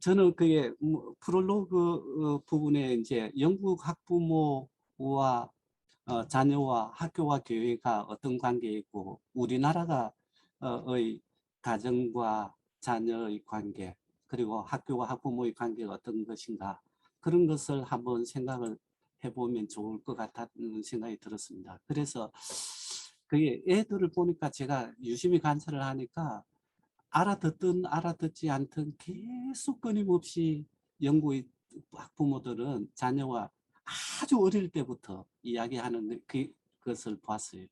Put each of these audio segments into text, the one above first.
저는 그게 프롤로그 부분에 이제 영국 학부모와 자녀와 학교와 교회가 어떤 관계에 있고 우리나라가 의 가정과 자녀의 관계 그리고 학교와 학부모의 관계가 어떤 것인가 그런 것을 한번 생각을 해보면 좋을 것 같다는 생각이 들었습니다. 그래서 그게 애들을 보니까 제가 유심히 관찰을 하니까 알아듣든 알아듣지 않든 계속 끊임없이 영국의 학부모들은 자녀와 아주 어릴 때부터 이야기하는 그것을 봤어요.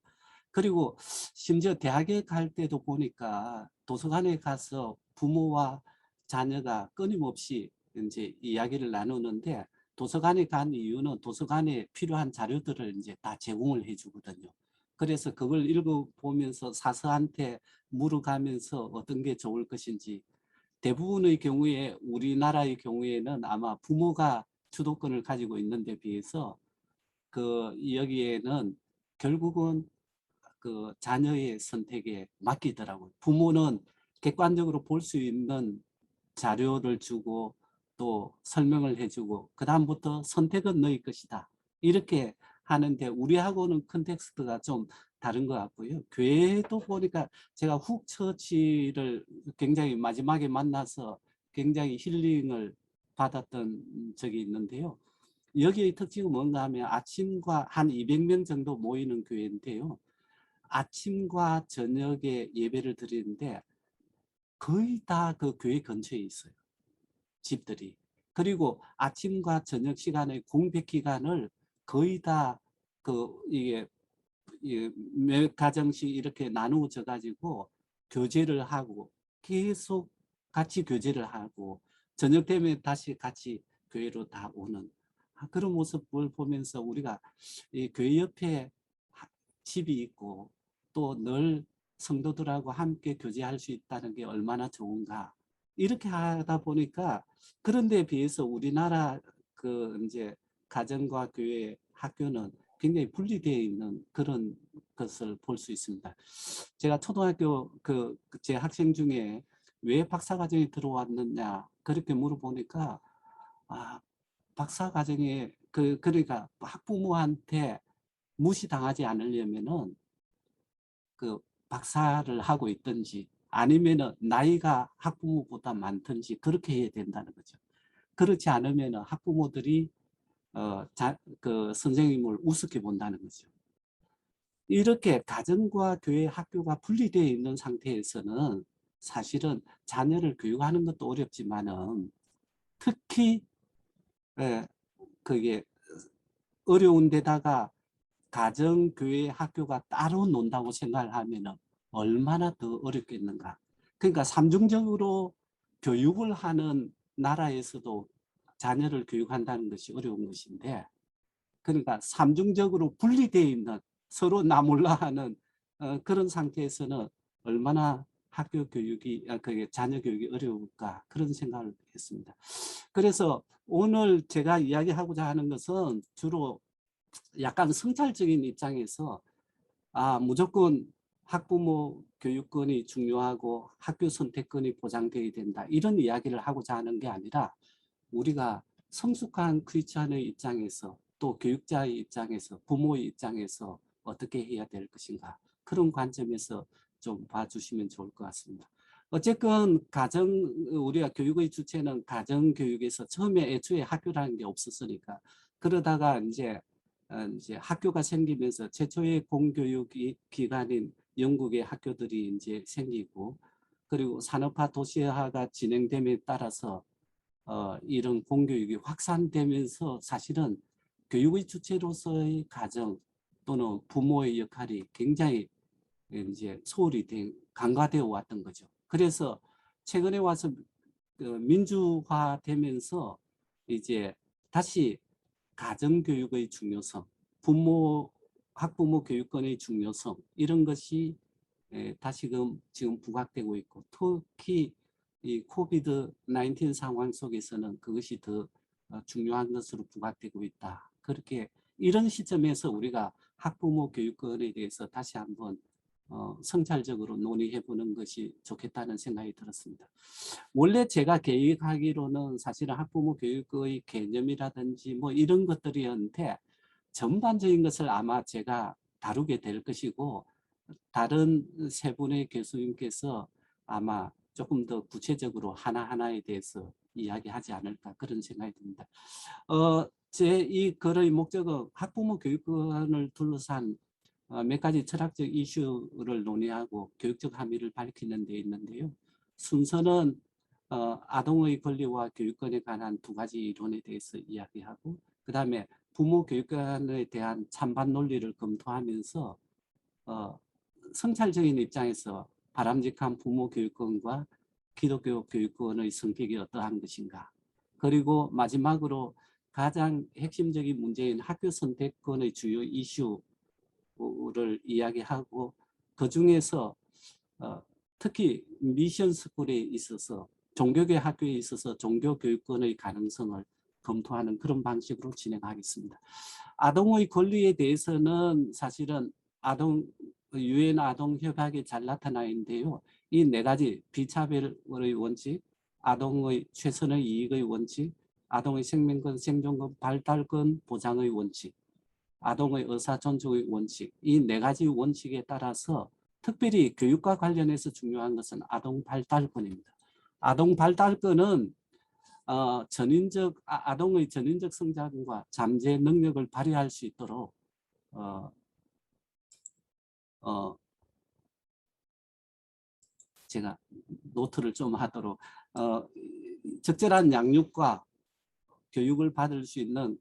그리고 심지어 대학에 갈 때도 보니까 도서관에 가서 부모와 자녀가 끊임없이 이제 이야기를 나누는데 도서관에 간 이유는 도서관에 필요한 자료들을 이제 다 제공을 해 주거든요. 그래서 그걸 읽어보면서 사서한테 물어가면서 어떤 게 좋을 것인지 대부분의 경우에 우리나라의 경우에는 아마 부모가 주도권을 가지고 있는 데 비해서 그 여기에는 결국은 그 자녀의 선택에 맡기더라고요. 부모는 객관적으로 볼 수 있는 자료를 주고 또 설명을 해주고 그 다음부터 선택은 너희 것이다. 이렇게 하는데 우리하고는 컨텍스트가 좀 다른 것 같고요. 교회도 보니까 제가 훅 처치를 굉장히 마지막에 만나서 굉장히 힐링을 받았던 적이 있는데요. 여기의 특징은 뭔가 하면 아침과 한 200명 정도 모이는 교회인데요. 아침과 저녁에 예배를 드리는데 거의 다 그 교회 근처에 있어요. 집들이. 그리고 아침과 저녁 시간의 공백 기간을 거의 다 이게 몇 가정씩 이렇게 나누어져 가지고 교제를 하고 계속 같이 교제를 하고 저녁 되면 다시 같이 교회로 다 오는 그런 모습을 보면서 우리가 이 교회 옆에 집이 있고 또 늘 성도들하고 함께 교제할 수 있다는 게 얼마나 좋은가 이렇게 하다 보니까 그런 데 비해서 우리나라 그 이제 가정과 교회 학교는 굉장히 분리되어 있는 그런 것을 볼 수 있습니다. 제가 초등학교 제 학생 중에 왜 박사과정에 들어왔느냐 그렇게 물어보니까 아, 박사과정에 그러니까 학부모한테 무시당하지 않으려면은 그 박사를 하고 있든지 아니면은 나이가 학부모보다 많든지 그렇게 해야 된다는 거죠. 그렇지 않으면 학부모들이 그 선생님을 우습게 본다는 거죠. 이렇게 가정과 교회, 학교가 분리되어 있는 상태에서는 사실은 자녀를 교육하는 것도 어렵지만은 특히 그게 어려운 데다가 가정, 교회, 학교가 따로 논다고 생각을 하면은 얼마나 더 어렵겠는가. 그러니까 삼중적으로 교육을 하는 나라에서도 자녀를 교육한다는 것이 어려운 것인데 그러니까 삼중적으로 분리되어 있는 서로 나 몰라 하는 그런 상태에서는 얼마나 학교 교육이 그게 자녀 교육이 어려울까 그런 생각을 했습니다. 그래서 오늘 제가 이야기하고자 하는 것은 주로 약간 성찰적인 입장에서 무조건 학부모 교육권이 중요하고 학교 선택권이 보장되어야 된다 이런 이야기를 하고자 하는 게 아니라 우리가 성숙한 크리스찬의 입장에서 또 교육자의 입장에서 부모의 입장에서 어떻게 해야 될 것인가 그런 관점에서 좀 봐주시면 좋을 것 같습니다. 어쨌건 우리가 교육의 주체는 가정교육에서 처음에 애초에 학교라는 게 없었으니까 그러다가 이제 학교가 생기면서 최초의 공교육 기관인 영국의 학교들이 이제 생기고 그리고 산업화 도시화가 진행됨에 따라서 이런 공교육이 확산되면서 사실은 교육의 주체로서의 가정 또는 부모의 역할이 굉장히 이제 소홀히 간과되어 왔던 거죠. 그래서 최근에 와서 민주화되면서 이제 다시 가정교육의 중요성, 학부모 교육권의 중요성 이런 것이 다시금 지금 부각되고 있고 특히 이 코비드 19 상황 속에서는 그것이 더 중요한 것으로 부각되고 있다. 그렇게 이런 시점에서 우리가 학부모 교육권에 대해서 다시 한번 성찰적으로 논의해 보는 것이 좋겠다는 생각이 들었습니다. 원래 제가 계획하기로는 사실은 학부모 교육의 개념이라든지 뭐 이런 것들이었는데 전반적인 것을 아마 제가 다루게 될 것이고 다른 세 분의 교수님께서 아마 조금 더 구체적으로 하나하나에 대해서 이야기하지 않을까 그런 생각이 듭니다. 제 이 글의 목적은 학부모 교육권을 둘러싼 몇 가지 철학적 이슈를 논의하고 교육적 함의를 밝히는 데 있는데요. 순서는 아동의 권리와 교육권에 관한 두 가지 이론에 대해서 이야기하고 그 다음에 부모 교육권에 대한 찬반 논리를 검토하면서 성찰적인 입장에서 바람직한 부모 교육권과 기독교 교육권의 성격이 어떠한 것인가. 그리고 마지막으로 가장 핵심적인 문제인 학교 선택권의 주요 이슈를 이야기하고 그중에서 특히 미션 스쿨에 있어서 종교계 학교에 있어서 종교 교육권의 가능성을 검토하는 그런 방식으로 진행하겠습니다. 아동의 권리에 대해서는 사실은 유엔 아동 협약에 잘 나타나 있는데요. 이 네 가지 비차별의 원칙, 아동의 최선의 이익의 원칙, 아동의 생명권, 생존권, 발달권 보장의 원칙, 아동의 의사 존중의 원칙, 이 네 가지 원칙에 따라서 특별히 교육과 관련해서 중요한 것은 아동 발달권입니다. 아동 발달권은 아동의 전인적 성장과 잠재 능력을 발휘할 수 있도록 제가 노트를 좀 하도록 적절한 양육과 교육을 받을 수 있는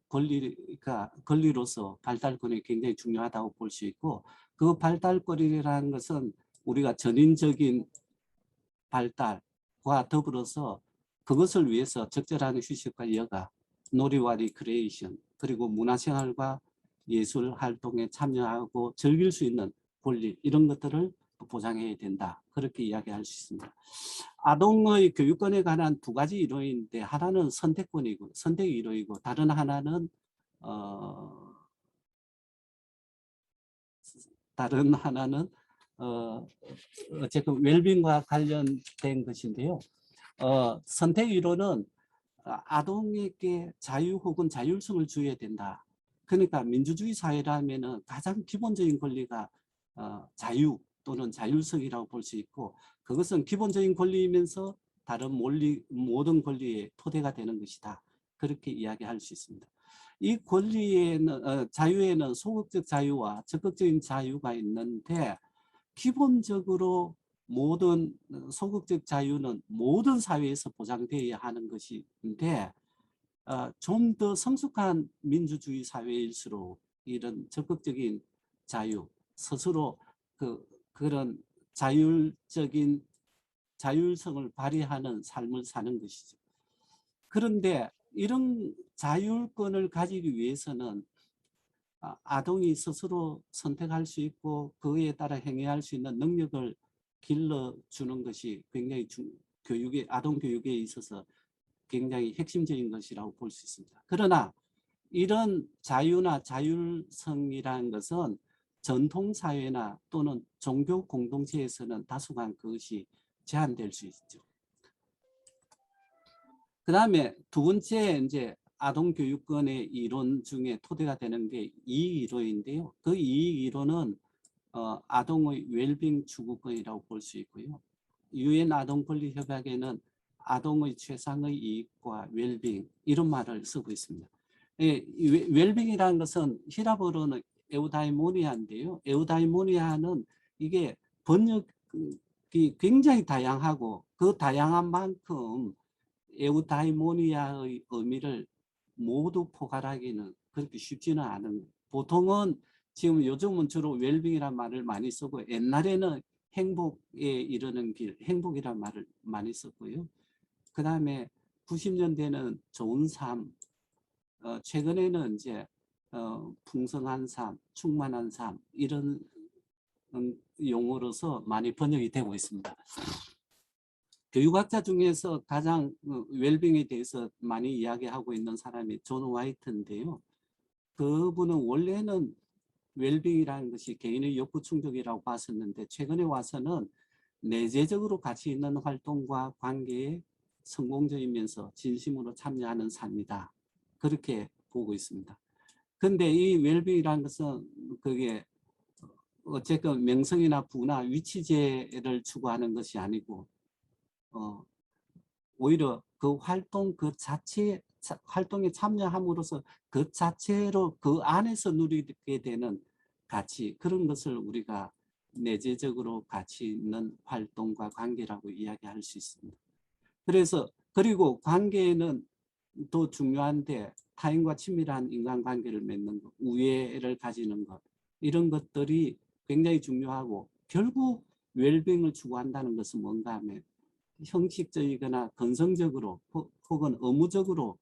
권리로서 발달권이 굉장히 중요하다고 볼 수 있고 그 발달권이라는 것은 우리가 전인적인 발달과 더불어서 그것을 위해서 적절한 휴식과 여가, 놀이와 리크레이션 그리고 문화생활과 예술 활동에 참여하고 즐길 수 있는 권리 이런 것들을 보장해야 된다. 그렇게 이야기할 수 있습니다. 아동의 교육권에 관한 두 가지 이론인데 하나는 선택권이고 선택 이론이고 다른 하나는 어쨌든 웰빙과 관련된 것인데요. 선택 이론은 아동에게 자유 혹은 자율성을 주어야 된다. 그러니까 민주주의 사회라면 가장 기본적인 권리가 자유 또는 자율성이라고 볼 수 있고 그것은 기본적인 권리이면서 다른 모든 권리의 토대가 되는 것이다. 그렇게 이야기할 수 있습니다. 이 권리에는 자유에는 소극적 자유와 적극적인 자유가 있는데 기본적으로 모든 소극적 자유는 모든 사회에서 보장되어야 하는 것인데 좀 더 성숙한 민주주의 사회일수록 이런 적극적인 자유, 스스로 그런 자율성을 발휘하는 삶을 사는 것이죠. 그런데 이런 자율권을 가지기 위해서는 아동이 스스로 선택할 수 있고 그에 따라 행해할 수 있는 능력을 길러주는 것이 굉장히 아동 교육에 있어서 굉장히 핵심적인 것이라고 볼 수 있습니다. 그러나 이런 자유나 자율성이라는 것은 전통사회나 또는 종교 공동체에서는 다소간 그것이 제한될 수 있죠. 그 다음에 두 번째 이제 아동교육권의 이론 중에 토대가 되는 게 이익이론인데요. 그 이익이론은 아동의 웰빙 추구권이라고 볼 수 있고요. 유엔 아동권리협약에는 아동의 최상의 이익과 웰빙 이런 말을 쓰고 있습니다. 웰빙이라는 것은 히라보로는 에우다이모니아인데요. 에우다이모니아는 이게 번역이 굉장히 다양하고 그 다양한 만큼 에우다이모니아의 의미를 모두 포괄하기는 그렇게 쉽지는 않은 보통은 지금 요즘은 주로 웰빙이라는 말을 많이 쓰고 옛날에는 행복에 이르는 길, 행복이라는 말을 많이 썼고요. 그 다음에 90년대는 좋은 삶, 최근에는 이제 풍성한 삶, 충만한 삶 이런 용어로서 많이 번역이 되고 있습니다. 교육학자 중에서 가장 웰빙에 대해서 많이 이야기하고 있는 사람이 존 화이트인데요. 그분은 원래는 웰빙이라는 것이 개인의 욕구 충족이라고 봤었는데 최근에 와서는 내재적으로 가치 있는 활동과 관계에 성공적이면서 진심으로 참여하는 삶이다. 그렇게 보고 있습니다. 근데 이 웰빙이라는 것은 그게 어쨌든 명성이나 부나 위치제를 추구하는 것이 아니고 오히려 그 활동 그 자체 활동에 참여함으로써 그 자체로 그 안에서 누리게 되는 가치 그런 것을 우리가 내재적으로 가치 있는 활동과 관계라고 이야기할 수 있습니다. 그래서 그리고 관계는 더 중요한데 타인과 친밀한 인간관계를 맺는 것, 우애를 가지는 것 이런 것들이 굉장히 중요하고 결국 웰빙을 추구한다는 것은 뭔가 하면 형식적이거나 건성적으로 혹은 의무적으로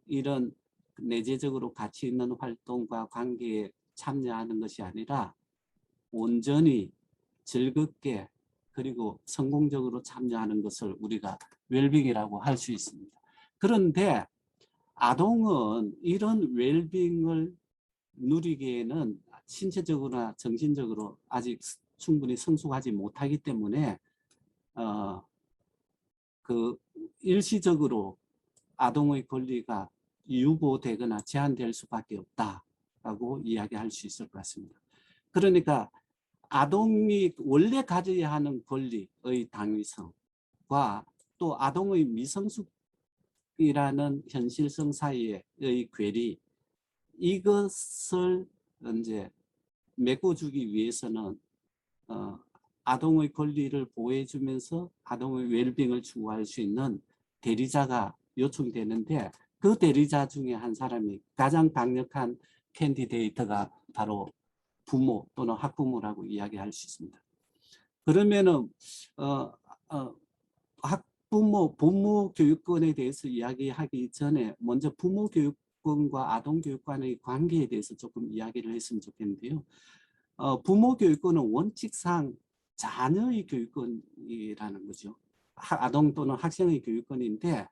이런 내재적으로 가치 있는 활동과 관계에 참여하는 것이 아니라 온전히 즐겁게 그리고 성공적으로 참여하는 것을 우리가 웰빙이라고 할 수 있습니다. 그런데 아동은 이런 웰빙을 누리기에는 신체적으로나 정신적으로 아직 충분히 성숙하지 못하기 때문에 그 일시적으로 아동의 권리가 유보되거나 제한될 수밖에 없다라고 이야기할 수 있을 것 같습니다. 그러니까 아동이 원래 가져야 하는 권리의 당위성과 또 아동의 미성숙이라는 현실성 사이의 괴리 이것을 이제 메꿔주기 위해서는 아동의 권리를 보호해주면서 아동의 웰빙을 추구할 수 있는 대리자가 요청되는데 그 대리자 중에 한 사람이 가장 강력한 캔디데이터가 바로 부모 또는 학부모라고 이야기할 수 있습니다. 그러면은 학부모, 부모 교육권에 대해서 이야기하기 전에 먼저 부모 교육권과 아동 교육권의 관계에 대해서 조금 이야기를 했으면 좋겠는데요. 부모 교육권은 원칙상 자녀의 교육권이라는 거죠. 아동 또는 학생의 교육권인데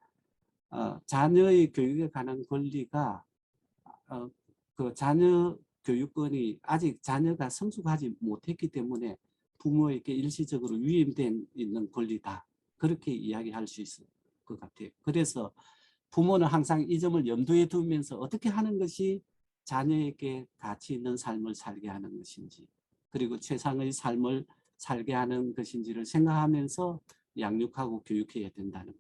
자녀의 교육에 관한 권리가 그 자녀 교육권이 아직 자녀가 성숙하지 못했기 때문에 부모에게 일시적으로 위임된 있는 권리다. 그렇게 이야기할 수 있을 것 같아요. 그래서 부모는 항상 이 점을 염두에 두면서 어떻게 하는 것이 자녀에게 가치 있는 삶을 살게 하는 것인지 그리고 최상의 삶을 살게 하는 것인지를 생각하면서 양육하고 교육해야 된다는 것.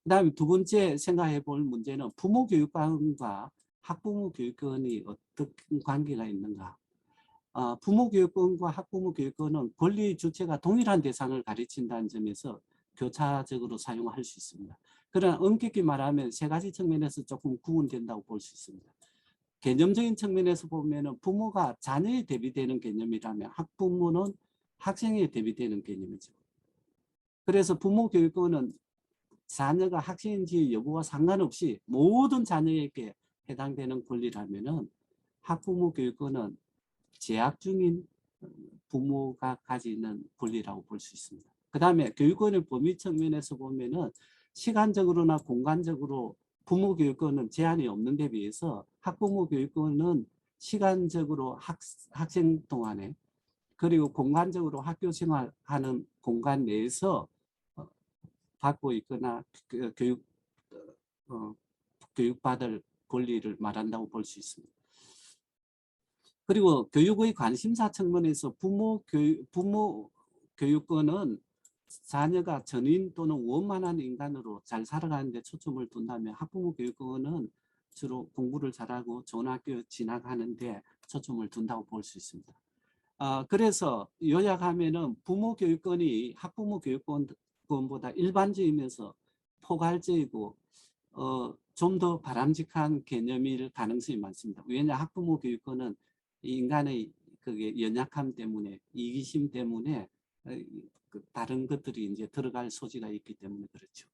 그 다음에 두 번째 생각해 볼 문제는 부모 교육관과 학부모 교육권이 어떤 관계가 있는가. 부모 교육권과 학부모 교육권은 권리 주체가 동일한 대상을 가르친다는 점에서 교차적으로 사용할 수 있습니다. 그러나 엄격히 말하면 세 가지 측면에서 조금 구분된다고 볼 수 있습니다. 개념적인 측면에서 보면 부모가 자녀에 대비되는 개념이라면 학부모는 학생에 대비되는 개념이죠. 그래서 부모 교육권은 자녀가 학생인지 여부와 상관없이 모든 자녀에게 해당되는 권리라면 학부모 교육권은 재학 중인 부모가 가지는 권리라고 볼 수 있습니다. 그 다음에 교육권의 범위 측면에서 보면은 시간적으로나 공간적으로 부모 교육권은 제한이 없는 데 비해서 학부모 교육권은 시간적으로 학생 동안에 그리고 공간적으로 학교 생활하는 공간 내에서 받고 있거나 교육받을 권리를 말한다고 볼 수 있습니다. 그리고 교육의 관심사 측면에서 부모 교육권은 자녀가 전인 또는 원만한 인간으로 잘 살아가는 데 초점을 둔다면 학부모 교육권은 주로 공부를 잘하고 좋은 학교 진학하는 데 초점을 둔다고 볼 수 있습니다. 그래서 요약하면은 부모 교육권이 학부모 교육권보다 일반적이면서 포괄적이고 좀 더 바람직한 개념일 가능성이 많습니다. 왜냐 학부모 교육권은 인간의 그게 연약함 때문에 이기심 때문에 다른 것들이 이제 들어갈 소지가 있기 때문에 그렇죠.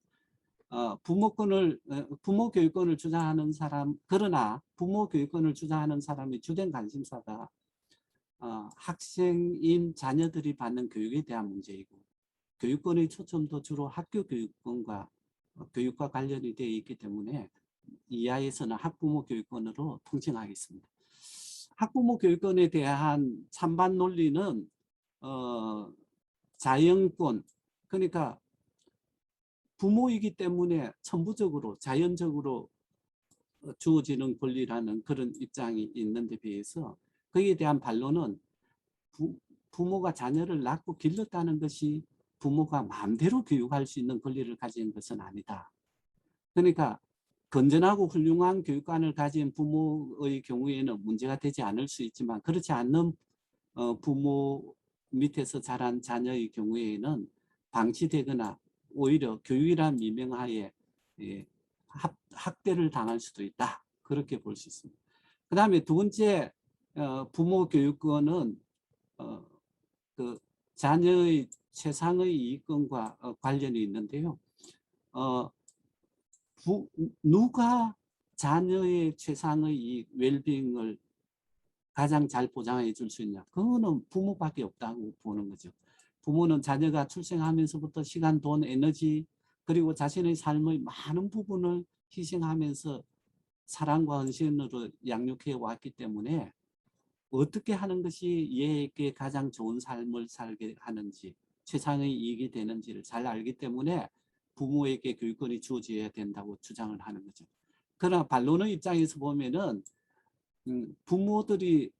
부모 교육권을 주장하는 사람 그러나 부모 교육권을 주장하는 사람의 주된 관심사가 학생인 자녀들이 받는 교육에 대한 문제이고 교육권의 초점도 주로 학교 교육권과 교육과 관련이 되어 있기 때문에 이하에서는 학부모 교육권으로 통칭하겠습니다. 학부모 교육권에 대한 찬반 논리는 자연권, 그러니까 부모이기 때문에 천부적으로 자연적으로 주어지는 권리라는 그런 입장이 있는데 비해서 거기에 대한 반론은 부모가 자녀를 낳고 길렀다는 것이 부모가 마음대로 교육할 수 있는 권리를 가진 것은 아니다. 그러니까 건전하고 훌륭한 교육관을 가진 부모의 경우에는 문제가 되지 않을 수 있지만 그렇지 않는 부모 밑에서 자란 자녀의 경우에는 방치되거나 오히려 교육이란 미명하에 학대를 당할 수도 있다. 그렇게 볼 수 있습니다. 그 다음에 두 번째 부모 교육권은 그 자녀의 최상의 이익권과 관련이 있는데요. 누가 자녀의 최상의 이익, 웰빙을 가장 잘 보장해 줄 수 있냐. 그거는 부모밖에 없다고 보는 거죠. 부모는 자녀가 출생하면서부터 시간, 돈, 에너지 그리고 자신의 삶의 많은 부분을 희생하면서 사랑과 헌신으로 양육해 왔기 때문에 어떻게 하는 것이 얘에게 가장 좋은 삶을 살게 하는지 최상의 이익이 되는지를 잘 알기 때문에 부모에게 교육권이 주어져야 된다고 주장을 하는 거죠. 그러나 반론의 입장에서 보면은 부모들이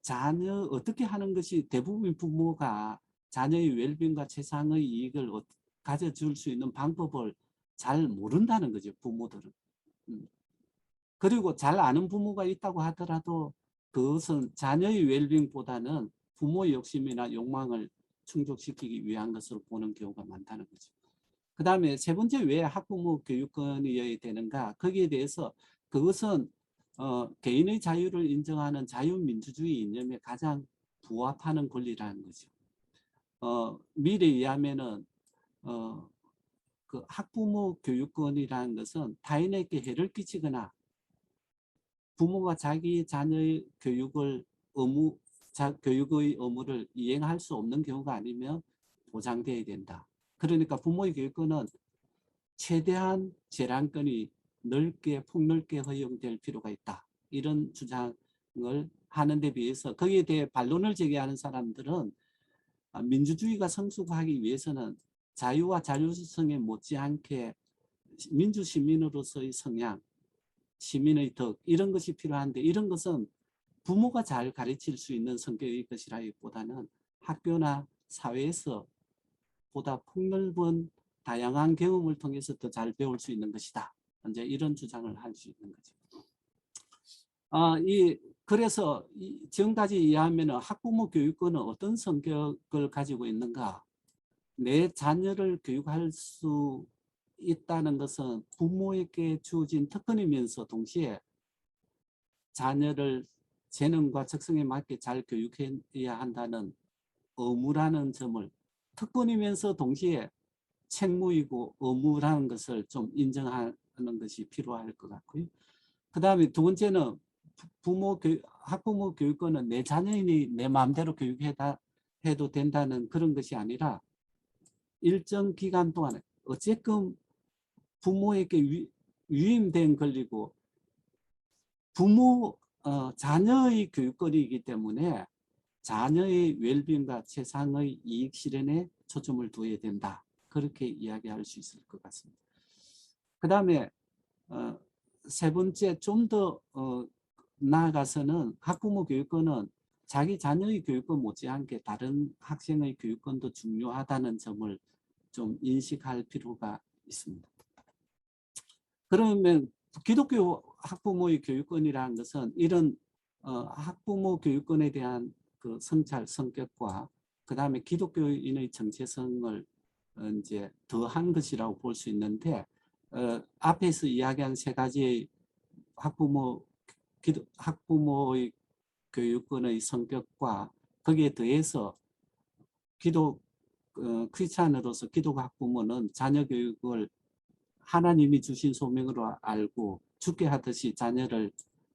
자녀 어떻게 하는 것이 대부분 부모가 자녀의 웰빙과 최상의 이익을 가져줄 수 있는 방법을 잘 모른다는 거죠. 부모들은. 그리고 잘 아는 부모가 있다고 하더라도 그것은 자녀의 웰빙보다는 부모의 욕심이나 욕망을 충족시키기 위한 것으로 보는 경우가 많다는 거죠. 그 다음에 세 번째 왜 학부모 교육권이어야 되는가 거기에 대해서 그것은 개인의 자유를 인정하는 자유민주주의 이념에 가장 부합하는 권리라는 거죠. 미래에 의하면은 그 학부모 교육권이라는 것은 타인에게 해를 끼치거나 부모가 자기 자녀의 교육의 의무를 이행할 수 없는 경우가 아니면 보장되어야 된다. 그러니까 부모의 교육권은 최대한 재량권이 폭넓게 허용될 필요가 있다. 이런 주장을 하는 데 비해서 거기에 대해 반론을 제기하는 사람들은 민주주의가 성숙하기 위해서는 자유와 자율성에 못지않게 민주시민으로서의 성향, 시민의 덕 이런 것이 필요한데 이런 것은 부모가 잘 가르칠 수 있는 성격의 것이라기보다는 학교나 사회에서 보다 폭넓은 다양한 경험을 통해서 더 잘 배울 수 있는 것이다. 이제 이런 주장을 할 수 있는 거죠. 그래서 지금까지 이해하면 학부모 교육권은 어떤 성격을 가지고 있는가? 내 자녀를 교육할 수 있다는 것은 부모에게 주어진 특권이면서 동시에 자녀를 재능과 적성에 맞게 잘 교육해야 한다는 의무라는 점을 특권이면서 동시에 책무이고 의무라는 것을 좀 인정하는 것이 필요할 것 같고요. 그 다음에 두 번째는 학부모 교육권은 내 자녀인이 내 마음대로 교육해도 된다는 그런 것이 아니라 일정 기간 동안에 어쨌든 부모에게 위임된 권리고 자녀의 교육권이기 때문에 자녀의 웰빙과 최상의 이익 실현에 초점을 두어야 된다. 그렇게 이야기할 수 있을 것 같습니다. 그 다음에 세 번째 좀 더 나아가서는 학부모 교육권은 자기 자녀의 교육권 못지않게 다른 학생의 교육권도 중요하다는 점을 좀 인식할 필요가 있습니다. 그러면 기독교 학부모의 교육권이라는 것은 이런 학부모 교육권에 대한 그 성찰, 성격과 그 다음에 기독교인의 정체성을 이제 더한 것이라고 볼 수 있는데 앞에서 이야기한 세 가지의 학부모의 교육권의 성격과 거기에 더해서 크리스찬으로서 기독 학부모는 자녀 교육을 하나님이 주신 소명으로 알고 죽게 하듯이 자녀를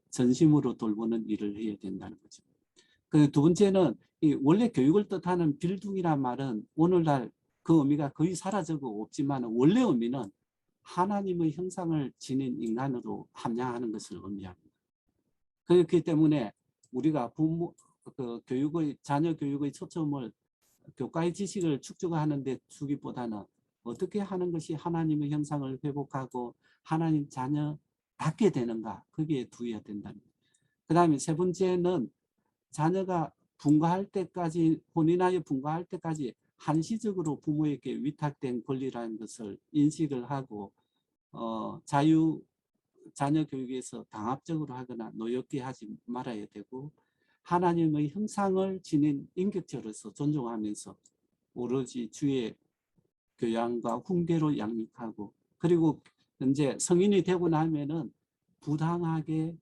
전심으로 돌보는 일을 해야 된다는 거죠. 그 두 번째는 원래 교육을 뜻하는 빌둥이란 말은 오늘날 그 의미가 거의 사라지고 없지만 원래 의미는 하나님의 형상을 지닌 인간으로 함양하는 것을 의미합니다. 그렇기 때문에 우리가 부모 교육의 자녀 교육의 초점을 교과의 지식을 축적하는 데 주기보다는 어떻게 하는 것이 하나님의 형상을 회복하고 하나님 자녀답게 되는가 거기에 두어야 된다. 그 다음에 세 번째는 자녀가 분가할 때까지 혼인하여 분가할 때까지 한시적으로 부모에게 위탁된 권리라는 것을 인식을 하고 자녀 교육에서 강압적으로 하거나 노엽게 하지 말아야 되고 하나님의 형상을 지닌 인격체로서 존중하면서 오로지 주의 교양과 훈계로 양육하고 그리고 이제 성인이 되고 나면은 부당하게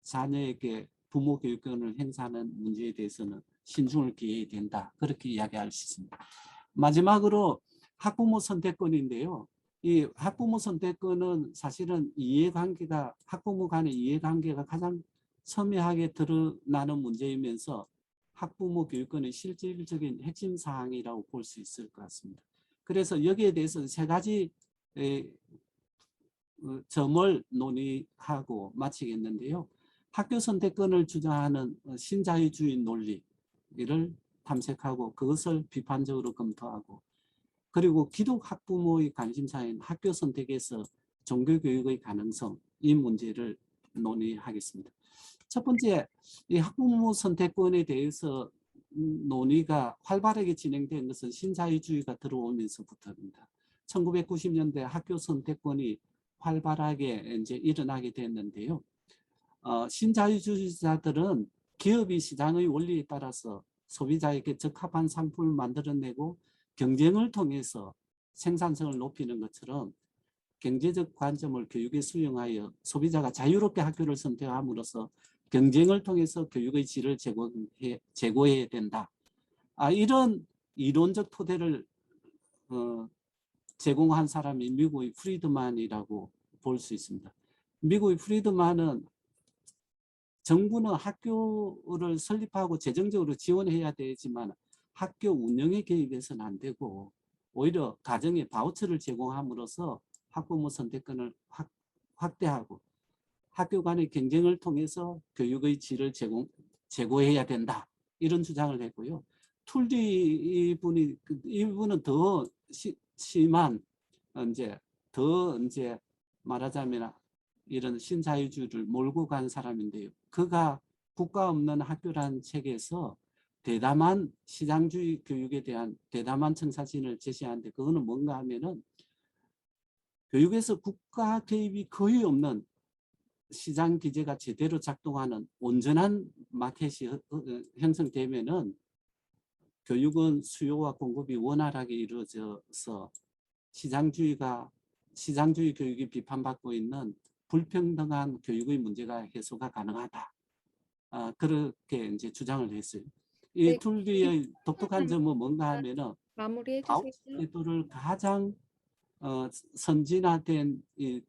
자녀에게 부모 교육권을 행사하는 문제에 대해서는 신중을 기해야 된다. 그렇게 이야기할 수 있습니다. 마지막으로 학부모 선택권인데요. 이 학부모 선택권은 사실은 이해관계가 학부모 간의 이해관계가 가장 첨예하게 드러나는 문제이면서 학부모 교육권의 실질적인 핵심 사항이라고 볼 수 있을 것 같습니다. 그래서 여기에 대해서 세 가지 점을 논의하고 마치겠는데요. 학교 선택권을 주장하는 신자유주의 논리를 탐색하고 그것을 비판적으로 검토하고 그리고 기독 학부모의 관심사인 학교 선택에서 종교교육의 가능성 이 문제를 논의하겠습니다. 첫 번째, 이 학부모 선택권에 대해서 논의가 활발하게 진행된 것은 신자유주의가 들어오면서부터입니다. 1990년대 학교 선택권이 활발하게 이제 일어나게 됐는데요. 신자유주의자들은 기업이 시장의 원리에 따라서 소비자에게 적합한 상품을 만들어내고 경쟁을 통해서 생산성을 높이는 것처럼 경제적 관점을 교육에 수용하여 소비자가 자유롭게 학교를 선택함으로써 경쟁을 통해서 교육의 질을 제고해야 된다. 이런 이론적 토대를 제공한 사람이 미국의 프리드만이라고 볼 수 있습니다. 미국의 프리드만은 정부는 학교를 설립하고 재정적으로 지원해야 되지만 학교 운영에 개입해서는 안 되고 오히려 가정에 바우처를 제공함으로써 학부모 선택권을 확대하고 학교 간의 경쟁을 통해서 교육의 질을 제고해야 된다. 이런 주장을 했고요. 툴리 이분은 더 심한 이제 말하자면 이런 신자유주의를 몰고 간 사람인데요. 그가 국가 없는 학교라는 책에서 대담한 시장주의 교육에 대한 대담한 청사진을 제시하는데 그거는 뭔가 하면은 교육에서 국가 개입이 거의 없는 시장 기제가 제대로 작동하는 온전한 마켓이 형성되면은 교육은 수요와 공급이 원활하게 이루어져서 시장주의 교육이 비판받고 있는 불평등한 교육의 문제가 해소가 가능하다. 그렇게 이제 주장을 했어요. 이 네, 툴리의 독특한 점은 뭔가 하면은 마무리해 주세요. 바우처제도를 가장 선진화된 이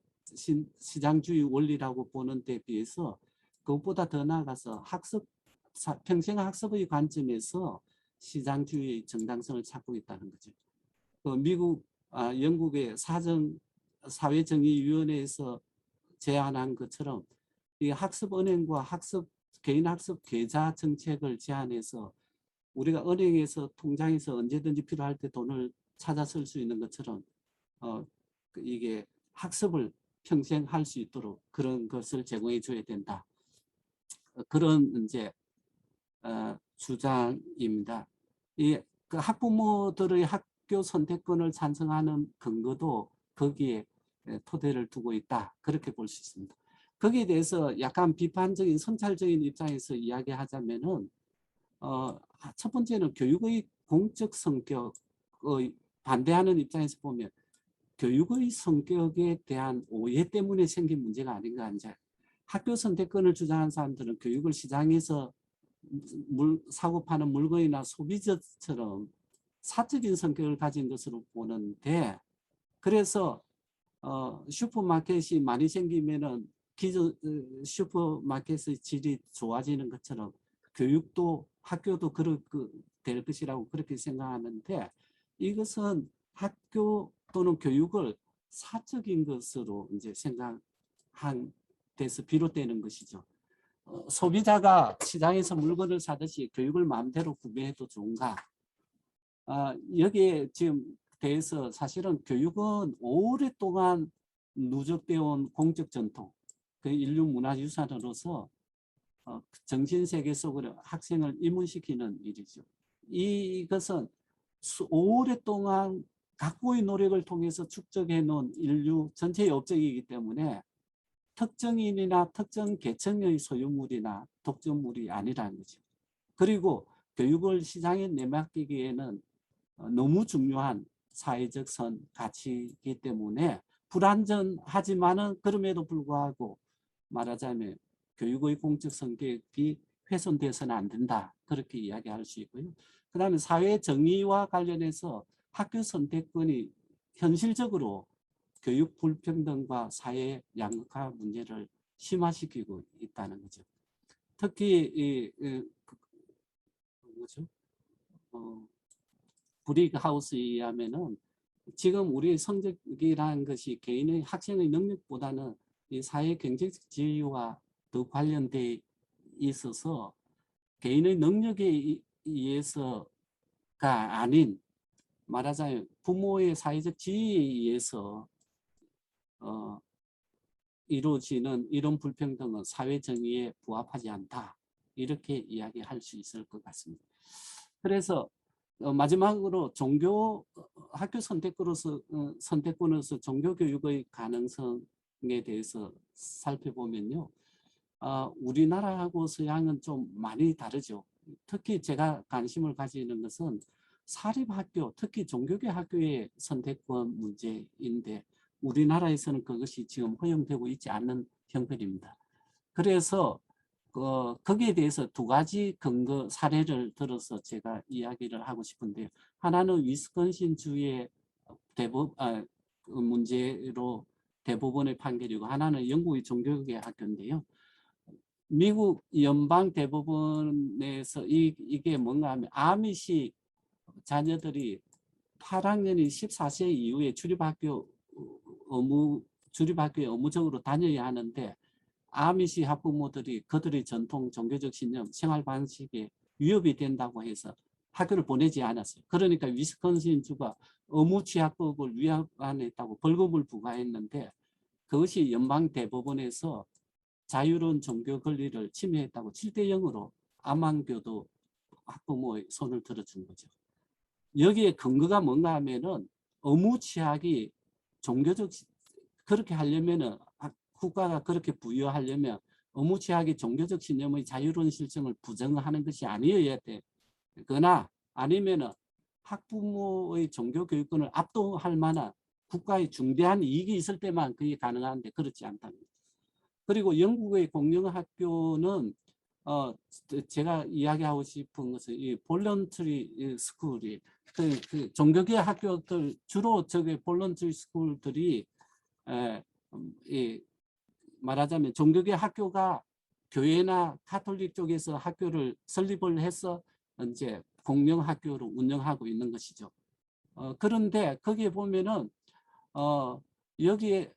시장주의 원리라고 보는 데 비해서 그것보다 더 나아가서 평생 학습의 관점에서 시장주의의 정당성을 찾고 있다는 거죠. 영국의 사회정의위원회에서 제안한 것처럼 이 학습은행과 개인 학습 계좌 정책을 제안해서 우리가 은행에서 통장에서 언제든지 필요할 때 돈을 찾아 쓸 수 있는 것처럼 이게 학습을 평생 할 수 있도록 그런 것을 제공해 줘야 된다. 그런 이제 주장입니다. 그 학부모들의 학교 선택권을 찬성하는 근거도 거기에 토대를 두고 있다. 그렇게 볼 수 있습니다. 거기에 대해서 약간 비판적인 선찰적인 입장에서 이야기하자면은 첫 번째는 교육의 공적 성격의 반대하는 입장에서 보면 교육의 성격에 대한 오해 때문에 생긴 문제가 아닌가. 이제 학교 선택권을 주장하는 사람들은 교육을 시장에서 사고 파는 물건이나 소비자처럼 사적인 성격을 가진 것으로 보는데 그래서 슈퍼마켓이 많이 생기면은 기존 슈퍼마켓의 질이 좋아지는 것처럼 교육도 학교도 될 것이라고 그렇게 생각하는데 이것은 학교 또는 교육을 사적인 것으로 이제 생각한 데서 비롯되는 것이죠. 소비자가 시장에서 물건을 사듯이 교육을 마음대로 구매해도 좋은가? 여기에 지금 대해서 사실은 교육은 오랫동안 누적되어 온 공적 전통, 그 인류 문화유산으로서 정신세계 속으로 학생을 입문시키는 일이죠. 이것은 오랫동안 각고의 노력을 통해서 축적해 놓은 인류 전체의 업적이기 때문에 특정인이나 특정 계층의 소유물이나 독점물이 아니라는 거죠. 그리고 교육을 시장에 내맡기기에는 너무 중요한 사회적 선 가치이기 때문에 불완전하지만은 그럼에도 불구하고 말하자면 교육의 공적 성격이 훼손돼서는 안 된다. 그렇게 이야기할 수 있고요. 그 다음에 사회 정의와 관련해서 학교 선택권이 현실적으로 교육 불평등과 사회 양극화 문제를 심화시키고 있다는 거죠. 특히 뭐죠? 브릭하우스에 의하면은 지금 우리 성적이라는 것이 개인의 학생의 능력보다는 이 사회 경제적 지위와 더 관련돼 있어서 개인의 능력에 의해서가 아닌 말하자면 부모의 사회적 지위에 의해서 이루어지는 이런 불평등은 사회 정의에 부합하지 않다. 이렇게 이야기할 수 있을 것 같습니다. 그래서 마지막으로 종교 학교 선택권으로서 종교 교육의 가능성에 대해서 살펴보면요. 우리나라하고 서양은 좀 많이 다르죠. 특히 제가 관심을 가지는 것은 사립학교, 특히 종교계 학교의 선택권 문제인데 우리나라에서는 그것이 지금 허용되고 있지 않는 형편입니다. 그래서 거기에 대해서 두 가지 근거 사례를 들어서 제가 이야기를 하고 싶은데요. 하나는 위스콘신주의 그 문제로 대법원의 판결이고 하나는 영국의 종교계 학교인데요. 미국 연방 대법원에서 이게 뭔가 하면 아미시 자녀들이 8학년이 14세 이후에 주립학교에 의무적으로 다녀야 하는데 아미시 학부모들이 그들의 전통 종교적 신념, 생활 방식에 위협이 된다고 해서 학교를 보내지 않았어요. 그러니까 위스콘신주가 의무 취학법을 위반했다고 벌금을 부과했는데 그것이 연방 대법원에서 자유로운 종교 권리를 침해했다고 7대0으로 암만교도 학부모의 손을 들어준 거죠. 여기에 근거가 뭔가 하면은 의무 취학이 종교적 그렇게 하려면은 국가가 그렇게 부여하려면 의무 취학이 종교적 신념의 자유로운 실정을 부정하는 것이 아니어야 돼. 그러나 아니면은 학부모의 종교 교육권을 압도할 만한 국가의 중대한 이익이 있을 때만 그게 가능한데 그렇지 않다는 거죠. 그리고 영국의 공영학교는 제가 이야기하고 싶은 것은 이 볼런터리 스쿨이 그 종교계 학교들 주로 저게 볼런터리 스쿨들이 말하자면 종교계 학교가 교회나 카톨릭 쪽에서 학교를 설립을 해서 이제 공영학교로 운영하고 있는 것이죠. 그런데 거기에 보면은 여기에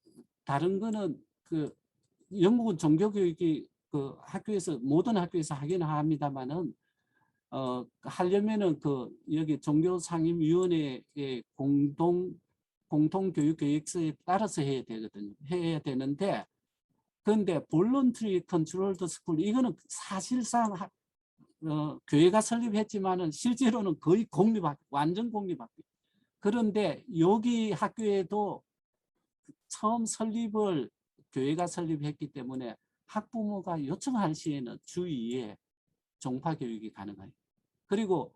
다른 거는 그 영국은 종교교육이 그 학교에서 모든 학교에서 하긴 합니다만은 하려면은 그 여기 종교상임위원회의 공통교육계획서에 따라서 해야 되거든요. 해야 되는데 그런데 볼런터리 컨트롤드 스쿨 이거는 사실상 교회가 설립했지만은 실제로는 거의 완전 공립학교. 그런데 여기 학교에도 처음 설립을 교회가 설립했기 때문에 학부모가 요청할 시에는 주위에 종파교육이 가능해요. 그리고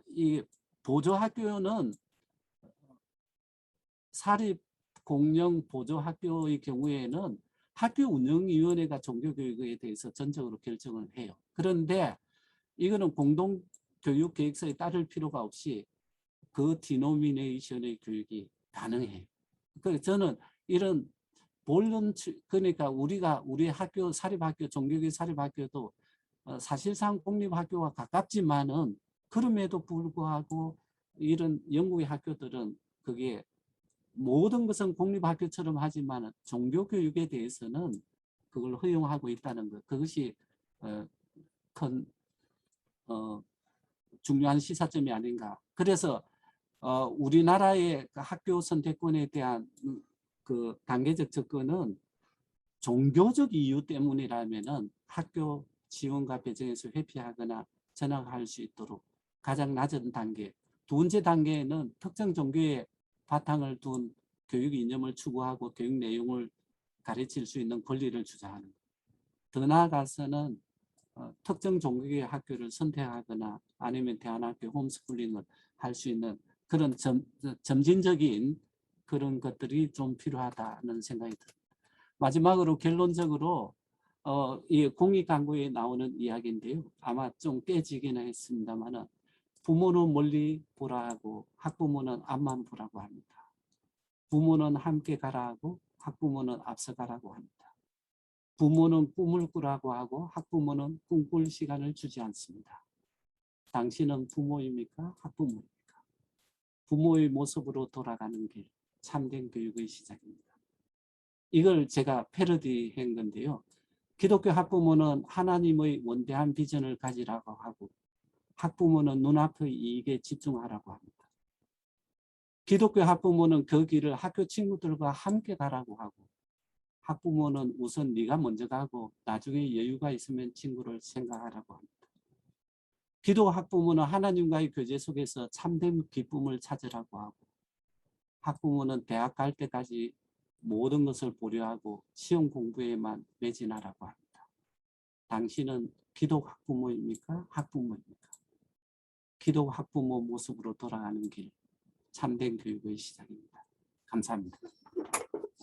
이 보조학교는 사립 공영 보조학교의 경우에는 학교 운영위원회가 종교교육에 대해서 전적으로 결정을 해요. 그런데 이거는 공동교육계획서에 따를 필요가 없이 그 디노미네이션의 교육이 가능해요. 그래서 저는 이런 그러니까 우리 학교 사립학교 종교계 사립학교도 사실상 공립학교와 가깝지만은 그럼에도 불구하고 이런 영국의 학교들은 그게 모든 것은 공립학교처럼 하지만 종교교육에 대해서는 그걸 허용하고 있다는 것. 그것이 큰 중요한 시사점이 아닌가. 그래서 우리나라의 그 학교 선택권에 대한 그 단계적 접근은 종교적 이유 때문이라면은 학교 지원과 배정에서 회피하거나 전학할 수 있도록 가장 낮은 단계. 두 번째 단계에는 특정 종교의 바탕을 둔 교육 이념을 추구하고 교육 내용을 가르칠 수 있는 권리를 주장하는 것. 더 나아가서는 특정 종교의 학교를 선택하거나 아니면 대안학교 홈스쿨링을 할 수 있는 그런 점진적인 그런 것들이 좀 필요하다는 생각이 듭니다. 마지막으로 결론적으로 이 공익 광고에 나오는 이야기인데요. 아마 좀 깨지기는 했습니다만은 부모는 멀리 보라 하고 학부모는 앞만 보라고 합니다. 부모는 함께 가라 하고 학부모는 앞서 가라고 합니다. 부모는 꿈을 꾸라고 하고 학부모는 꿈꿀 시간을 주지 않습니다. 당신은 부모입니까? 학부모입니까? 부모의 모습으로 돌아가는 길, 참된 교육의 시작입니다. 이걸 제가 패러디한 건데요. 기독교 학부모는 하나님의 원대한 비전을 가지라고 하고 학부모는 눈앞의 이익에 집중하라고 합니다. 기독교 학부모는 그 길을 학교 친구들과 함께 가라고 하고 학부모는 우선 네가 먼저 가고 나중에 여유가 있으면 친구를 생각하라고 합니다. 기독 학부모는 하나님과의 교제 속에서 참된 기쁨을 찾으라고 하고 학부모는 대학 갈 때까지 모든 것을 보류하고 시험 공부에만 매진하라고 합니다. 당신은 기독 학부모입니까? 학부모입니까? 기독 학부모 모습으로 돌아가는 길, 참된 교육의 시작입니다. 감사합니다.